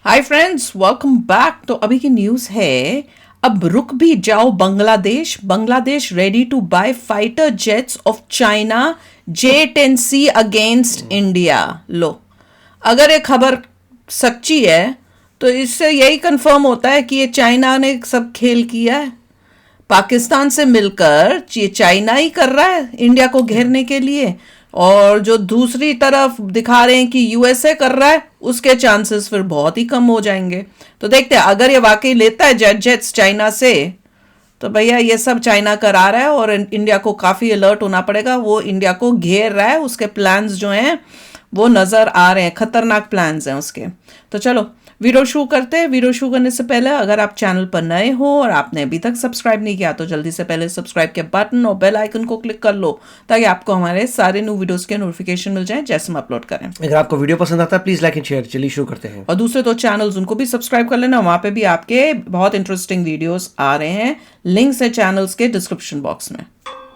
Hi friends, welcome back. तो अभी की न्यूज़ है, अब रुक भी जाओ Bangladesh. Bangladesh ready to buy fighter jets of China J-10C against India. लो, अगर ये खबर सच्ची है तो इससे यही कंफर्म होता है कि ये चाइना ने सब खेल किया है। पाकिस्तान से मिलकर ये चाइना ही कर रहा है इंडिया को घेरने के लिए, और जो दूसरी तरफ दिखा रहे हैं कि यूएसए कर रहा है, उसके चांसेस फिर बहुत ही कम हो जाएंगे। तो देखते हैं, अगर ये वाकई लेता है जेट्स चाइना से, तो भैया ये सब चाइना करा रहा है और इंडिया को काफ़ी अलर्ट होना पड़ेगा। वो इंडिया को घेर रहा है, उसके प्लान्स जो हैं वो नज़र आ रहे हैं, खतरनाक प्लान्स हैं उसके। तो चलो वीडियो शुरू करते हैं। वीडियो शुरू करने से पहले अगर आप चैनल पर नए हो और आपने अभी तक सब्सक्राइब नहीं किया तो जल्दी से पहले सब्सक्राइब के बटन और बेल आइकन को क्लिक कर लो, ताकि आपको हमारे सारे न्यू वीडियोस के नोटिफिकेशन मिल जाए जैसे हम अपलोड करें। अगर आपको वीडियो पसंद आता है प्लीज लाइक एंड शेयर। चलिए शुरू करते हैं। और दूसरे दो चैनल्स उनको भी सब्सक्राइब कर लेना, वहां पे भी आपके बहुत इंटरेस्टिंग वीडियोस आ रहे हैं। लिंक्स है चैनल्स के डिस्क्रिप्शन बॉक्स में।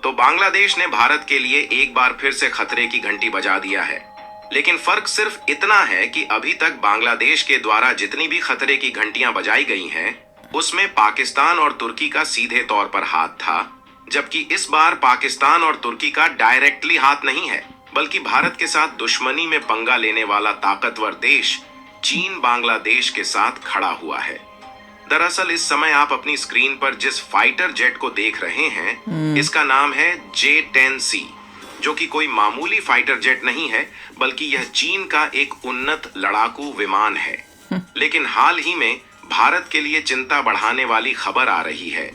तो बांग्लादेश ने भारत के लिए एक बार फिर से खतरे की घंटी बजा दिया है, लेकिन फर्क सिर्फ इतना है कि अभी तक बांग्लादेश के द्वारा जितनी भी खतरे की घंटियां बजाई गई हैं, उसमें पाकिस्तान और तुर्की का सीधे तौर पर हाथ था, जबकि इस बार पाकिस्तान और तुर्की का डायरेक्टली हाथ नहीं है, बल्कि भारत के साथ दुश्मनी में पंगा लेने वाला ताकतवर देश चीन बांग्लादेश के साथ खड़ा हुआ है। दरअसल इस समय आप अपनी स्क्रीन पर जिस फाइटर जेट को देख रहे हैं, इसका नाम है J-10C, जो कि कोई मामूली फाइटर जेट नहीं है, बल्कि यह चीन का एक उन्नत लड़ाकू विमान है। लेकिन हाल ही में भारत के लिए चिंता बढ़ाने वाली खबर आ रही है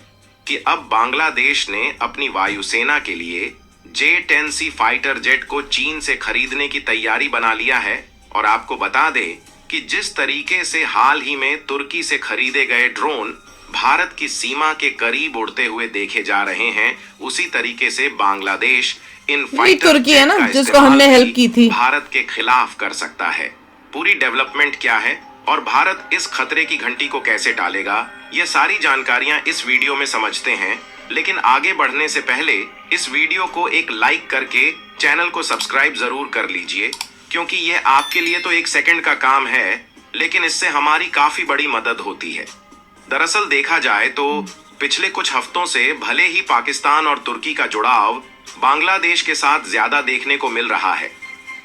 कि अब बांग्लादेश ने अपनी वायुसेना के लिए J-10C फाइटर जेट को चीन से खरीदने की तैयारी बना लिया है। और आपको बता दें कि जिस तरीके से हाल ही में तुर्की से खरीदे गए ड्रोन भारत की सीमा के करीब उड़ते हुए देखे जा रहे हैं, उसी तरीके से बांग्लादेश इन फाइटर तुर्की है ना जेट का जिसको हमने इस्तेमाल हेल्प की थी। भारत के खिलाफ कर सकता है। पूरी डेवलपमेंट क्या है और भारत इस खतरे की घंटी को कैसे टालेगा, ये सारी जानकारियां इस वीडियो में समझते हैं। लेकिन आगे बढ़ने से पहले इस वीडियो को एक लाइक करके चैनल को सब्सक्राइब जरूर कर लीजिए, क्योंकि ये आपके लिए तो एक सेकंड का काम है, लेकिन इससे हमारी काफी बड़ी मदद होती है। दरअसल देखा जाए तो पिछले कुछ हफ्तों से भले ही पाकिस्तान और तुर्की का जुड़ाव बांग्लादेश के साथ ज्यादा देखने को मिल रहा है,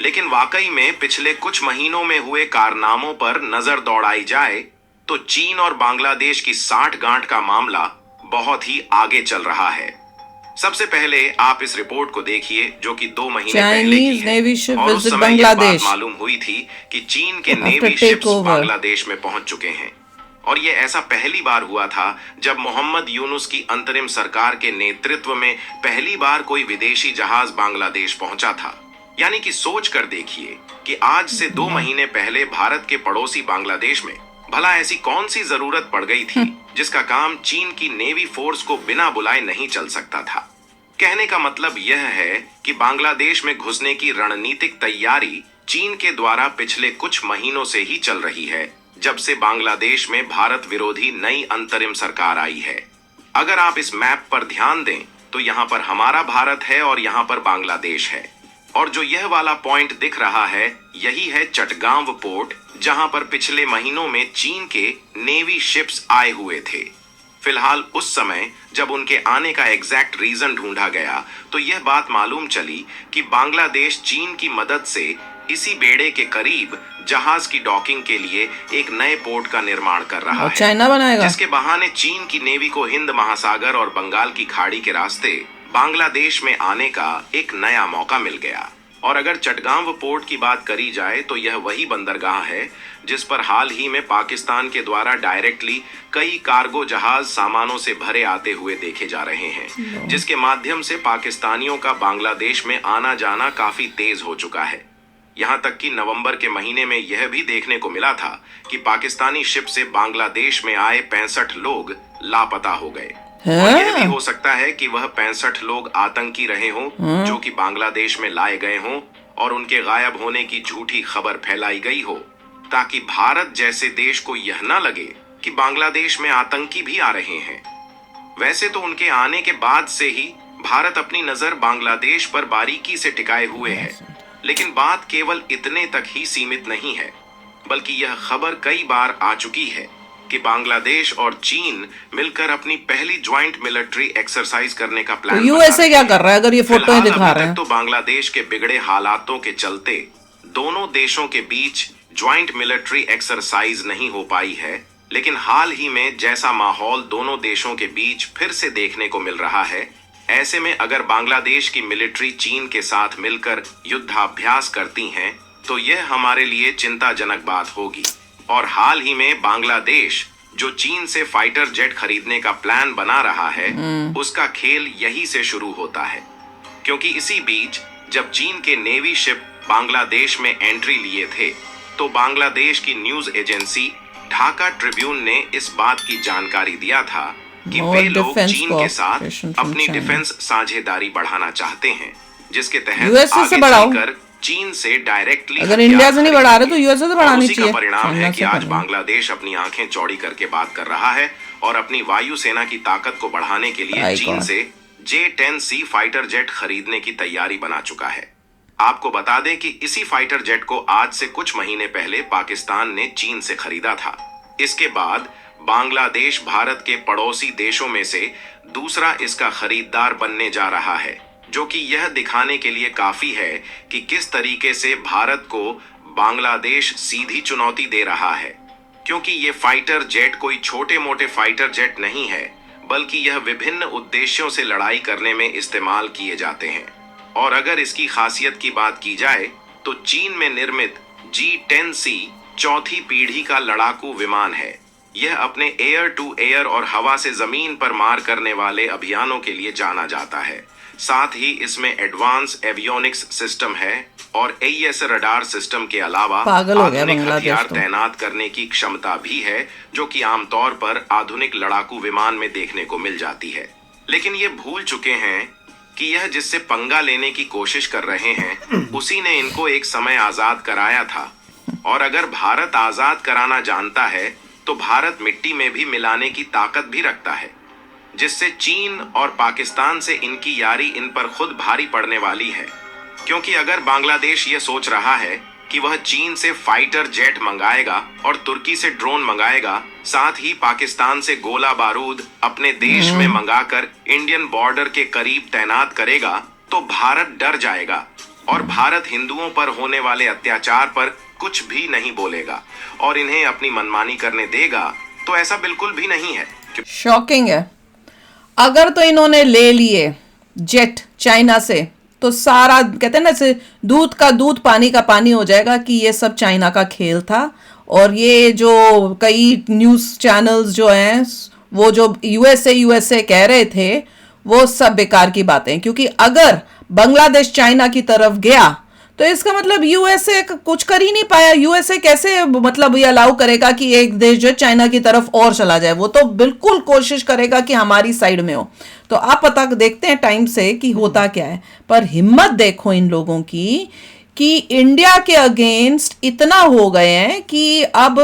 लेकिन वाकई में पिछले कुछ महीनों में हुए कारनामों पर नजर दौड़ाई जाए तो चीन और बांग्लादेश की साठगांठ का मामला बहुत ही आगे चल रहा है। सबसे पहले आप इस रिपोर्ट को देखिए, जो कि 2 महीने पहले की है, और उस समय यह बात मालूम हुई थी कि चीन के नेवी शिप्स बांग्लादेश में पहुंच चुके हैं। और ये ऐसा पहली बार हुआ था जब मोहम्मद यूनुस की अंतरिम सरकार के नेतृत्व में पहली बार कोई विदेशी जहाज बांग्लादेश पहुंचा था। यानी कि सोच कर देखिए कि आज से 2 महीने पहले भारत के पड़ोसी बांग्लादेश में भला ऐसी कौन सी जरूरत पड़ गई थी जिसका काम चीन की नेवी फोर्स को बिना बुलाए नहीं चल सकता था। कहने का मतलब यह है कि बांग्लादेश में घुसने की रणनीतिक तैयारी चीन के द्वारा पिछले कुछ महीनों से ही चल रही है, जब से बांग्लादेश में भारत विरोधी नई अंतरिम सरकार आई है। अगर आप इस मैप पर ध्यान दें तो यहाँ पर हमारा भारत है और यहाँ पर बांग्लादेश है, और जो यह वाला पॉइंट दिख रहा है यही है चटगांव पोर्ट, जहां पर पिछले महीनों में चीन के नेवी शिप्स आए हुए थे। फिलहाल उस समय जब उनके आने का एग्जैक्ट रीजन ढूंढा गया तो यह बात मालूम चली कि बांग्लादेश चीन की मदद से इसी बेड़े के करीब जहाज की डॉकिंग के लिए एक नए पोर्ट का निर्माण कर रहा है, चाइना बनाएगा, जिसके बहाने चीन की नेवी को हिंद महासागर और बंगाल की खाड़ी के रास्ते बांग्लादेश में आने का एक नया मौका मिल गया। और अगर चटगांव पोर्ट की बात करी जाए तो यह वही बंदरगाह है जिस पर हाल ही में पाकिस्तान के द्वारा डायरेक्टली कई कार्गो जहाज सामानों से भरे आते हुए देखे जा रहे हैं, जिसके माध्यम से पाकिस्तानियों का बांग्लादेश में आना जाना काफी तेज हो चुका है। यहाँ तक कि नवंबर के महीने में यह भी देखने को मिला था कि पाकिस्तानी शिप से बांग्लादेश में आए 65 लोग लापता हो गए। और यह भी हो सकता है कि वह 65 लोग आतंकी रहे हों जो कि बांग्लादेश में लाए गए हों, और उनके गायब होने की झूठी खबर फैलाई गई हो, ताकि भारत जैसे देश को यह न लगे कि बांग्लादेश में आतंकी भी आ रहे हैं। वैसे तो उनके आने के बाद से ही भारत अपनी नजर बांग्लादेश पर बारीकी से टिकाए हुए है, लेकिन बात केवल इतने तक ही सीमित नहीं है, बल्कि यह खबर कई बार आ चुकी है कि बांग्लादेश और चीन मिलकर अपनी पहली ज्वाइंट मिलिट्री एक्सरसाइज करने का प्लान यूएसए क्या कर रहा है अगर ये फोटो फिलहाल दिखा अभी रहे तक हैं? तो बांग्लादेश के बिगड़े हालातों के चलते दोनों देशों के बीच ज्वाइंट मिलिट्री एक्सरसाइज नहीं हो पाई है, लेकिन हाल ही में जैसा माहौल दोनों देशों के बीच फिर से देखने को मिल रहा है, ऐसे में अगर बांग्लादेश की मिलिट्री चीन के साथ मिलकर युद्धाभ्यास करती हैं, तो यह हमारे लिए चिंताजनक बात होगी। और हाल ही में बांग्लादेश जो चीन से फाइटर जेट खरीदने का प्लान बना रहा है, उसका खेल यही से शुरू होता है, क्योंकि इसी बीच जब चीन के नेवी शिप बांग्लादेश में एंट्री लिए थे, तो बांग्लादेश की न्यूज एजेंसी ढाका ट्रिब्यून ने इस बात की जानकारी दिया था कि वे लोग चीन के साथ अपनी डिफेंस साझेदारी बढ़ाना चाहते हैं, जिसके तहत यूएसए से आगे बढ़ाओ। चलकर चीन से डायरेक्टली अगर इंडिया से नहीं बढ़ा रहे तो यूएसए से बढ़ानी उसी का चाहिए। परिणाम है चाइना कि से आज बढ़ानी। बांग्लादेश अपनी आंखें चौड़ी करके बात कर रहा है और अपनी वायुसेना की ताकत को बढ़ाने के लिए My चीन God. से J-10C फाइटर जेट खरीदने की तैयारी बना चुका है। आपको बता दें कि इसी फाइटर जेट को आज से कुछ महीने पहले पाकिस्तान ने चीन से खरीदा था। इसके बाद बांग्लादेश भारत के पड़ोसी देशों में से दूसरा इसका खरीदार बनने जा रहा है, जो कि यह दिखाने के लिए काफी है कि किस तरीके से भारत को बांग्लादेश सीधी चुनौती दे रहा है, क्योंकि ये फाइटर जेट कोई छोटे मोटे फाइटर जेट नहीं है, बल्कि यह विभिन्न उद्देश्यों से लड़ाई करने में इस्तेमाल किए जाते हैं। और अगर इसकी खासियत की बात की जाए तो चीन में निर्मित J-10C चौथी पीढ़ी का लड़ाकू विमान है। यह अपने एयर टू एयर और हवा से जमीन पर मार करने वाले अभियानों के लिए जाना जाता है। साथ ही इसमें एडवांस एवियोनिक्स सिस्टम है और AES रडार सिस्टम के अलावा पागल हो गया आधुनिक बांग्लादेश हथियार तो। तैनात करने की क्षमता भी है, जो कि आमतौर पर आधुनिक लड़ाकू विमान में देखने को मिल जाती है। लेकिन ये भूल चुके हैं कि यह जिससे पंगा लेने की कोशिश कर रहे हैं, उसी ने इनको एक समय आजाद कराया था। और अगर भारत आजाद कराना जानता है तो भारत मिट्टी में भी मिलाने की ताकत भी रखता है, जिससे चीन और पाकिस्तान से इनकी यारी इन पर खुद भारी पड़ने वाली है। क्योंकि अगर बांग्लादेश ये सोच रहा है कि वह चीन से फाइटर जेट मंगाएगा और तुर्की से ड्रोन मंगाएगा, साथ ही पाकिस्तान से गोला बारूद अपने देश में मंगाकर इंडियन बॉर्डर के करीब तैनात करेगा, तो भारत डर जाएगा और भारत हिंदुओं पर होने वाले अत्याचार पर कुछ भी नहीं बोलेगा और इन्हें अपनी मनमानी करने देगा। तो ऐसा बिल्कुल भी नहीं है। शॉकिंग है। अगर तो इन्होंने ले लिए जेट चाइना से, तो सारा कहते हैं ना से दूध का दूध पानी का पानी हो जाएगा कि ये सब चाइना का खेल था। और ये जो कई न्यूज़ चैनल्स जो हैं वो जो यूएसए कह रहे थे, वो सब बेकार की बातें। क्योंकि अगर बांग्लादेश चाइना की तरफ गया तो इसका मतलब यूएसए कुछ कर ही नहीं पाया। यूएसए कैसे मतलब ये अलाउ करेगा कि एक देश जो चाइना की तरफ और चला जाए? वो तो बिल्कुल कोशिश करेगा कि हमारी साइड में हो। तो आप पता देखते हैं टाइम से कि होता क्या है। पर हिम्मत देखो इन लोगों की कि इंडिया के अगेंस्ट इतना हो गए हैं कि अब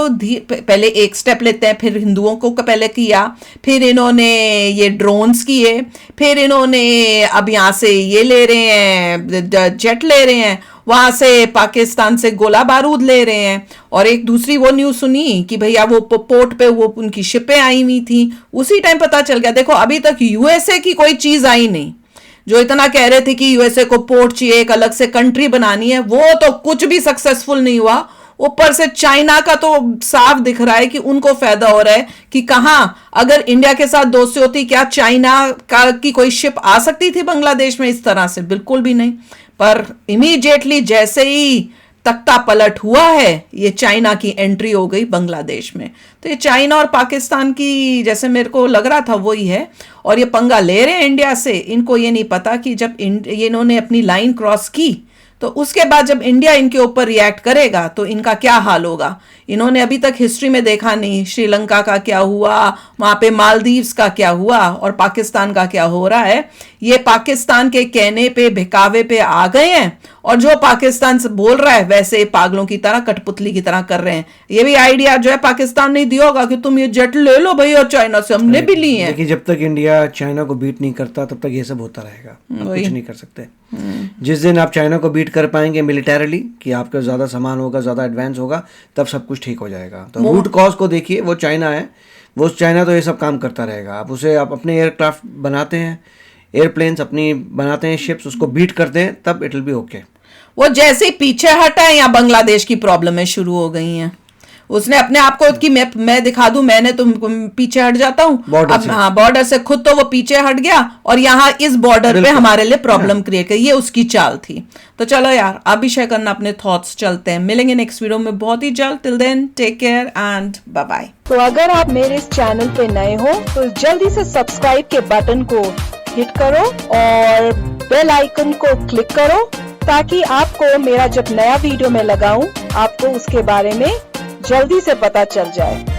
पहले एक स्टेप लेते हैं, फिर हिंदुओं को पहले किया, फिर इन्होंने ये ड्रोन्स किए, फिर इन्होंने अब यहाँ से ये ले रहे हैं, जेट ले रहे हैं, वहां से पाकिस्तान से गोला बारूद ले रहे हैं। और एक दूसरी वो न्यूज़ सुनी कि भैया वो पोर्ट पे वो उनकी शिपें आई हुई थी, उसी टाइम पता चल गया। देखो अभी तक यूएसए की कोई चीज आई नहीं। जो इतना कह रहे थे कि यूएसए को पोर्ट चाहिए, एक अलग से कंट्री बनानी है, वो तो कुछ भी सक्सेसफुल नहीं हुआ। ऊपर से चाइना का तो साफ दिख रहा है कि उनको फायदा हो रहा है कि कहां अगर इंडिया के साथ दोस्ती होती, क्या चाइना का की कोई शिप आ सकती थी बांग्लादेश में इस तरह से? बिल्कुल भी नहीं। पर इमीडिएटली जैसे ही तख्ता पलट हुआ है, ये चाइना की एंट्री हो गई बांग्लादेश में। तो ये चाइना और पाकिस्तान की जैसे मेरे को लग रहा था वही है। और ये पंगा ले रहे हैं इंडिया से। इनको ये नहीं पता कि जब ये इन्होंने अपनी लाइन क्रॉस की, तो उसके बाद जब इंडिया इनके ऊपर रिएक्ट करेगा तो इनका क्या हाल होगा। इन्होंने अभी तक हिस्ट्री में देखा नहीं, श्रीलंका का क्या हुआ, वहां पे मालदीव्स का क्या हुआ और पाकिस्तान का क्या हो रहा है। ये पाकिस्तान के कहने पे बहकावे पे आ गए हैं और जो पाकिस्तान से बोल रहा है वैसे पागलों की तरह कठपुतली की तरह कर रहे हैं। ये भी आइडिया जो है पाकिस्तान ने दिया होगा कि तुम ये जेट ले लो भाई, और चाइना से हमने भी ली है। देखिए जब तक इंडिया चाइना को बीट नहीं करता तब तक ये सब होता रहेगा, कुछ नहीं कर सकते। जिस दिन आप चाइना को बीट कर पाएंगे मिलिटरीली, कि आपका ज़्यादा सामान होगा, ज़्यादा एडवांस होगा, तब सब कुछ ठीक हो जाएगा। तो रूट कॉज को देखिए, वो चाइना है, वो चाइना तो ये सब काम करता रहेगा। आप अपने एयरक्राफ्ट बनाते हैं, एयरप्लेन्स अपनी बनाते हैं, शिप्स, उसको बीट करते हैं, तब इट विल बी ओके। वो जैसे ही पीछे हटा है, यहाँ बांग्लादेश की प्रॉब्लमें शुरू हो गई हैं। उसने अपने आप को कि मैं दिखा दूं, मैंने तुम पीछे हट जाता हूँ। अब हाँ, बॉर्डर से खुद तो वो पीछे हट गया और यहाँ इस बॉर्डर पे हमारे लिए प्रॉब्लम क्रिएट कर, ये उसकी चाल थी। तो चलो यार, आप भी शेयर करना अपने थॉट्स। चलते हैं, मिलेंगे नेक्स्ट वीडियो में बहुत ही जल्द। Till then take care and bye bye. तो अगर आप मेरे इस चैनल पे नए हो तो जल्दी से सब्सक्राइब के बटन को हिट करो और बेल आइकन को क्लिक करो, ताकि आपको मेरा जब नया वीडियो मैं लगाऊं, आपको उसके बारे में जल्दी से पता चल जाए।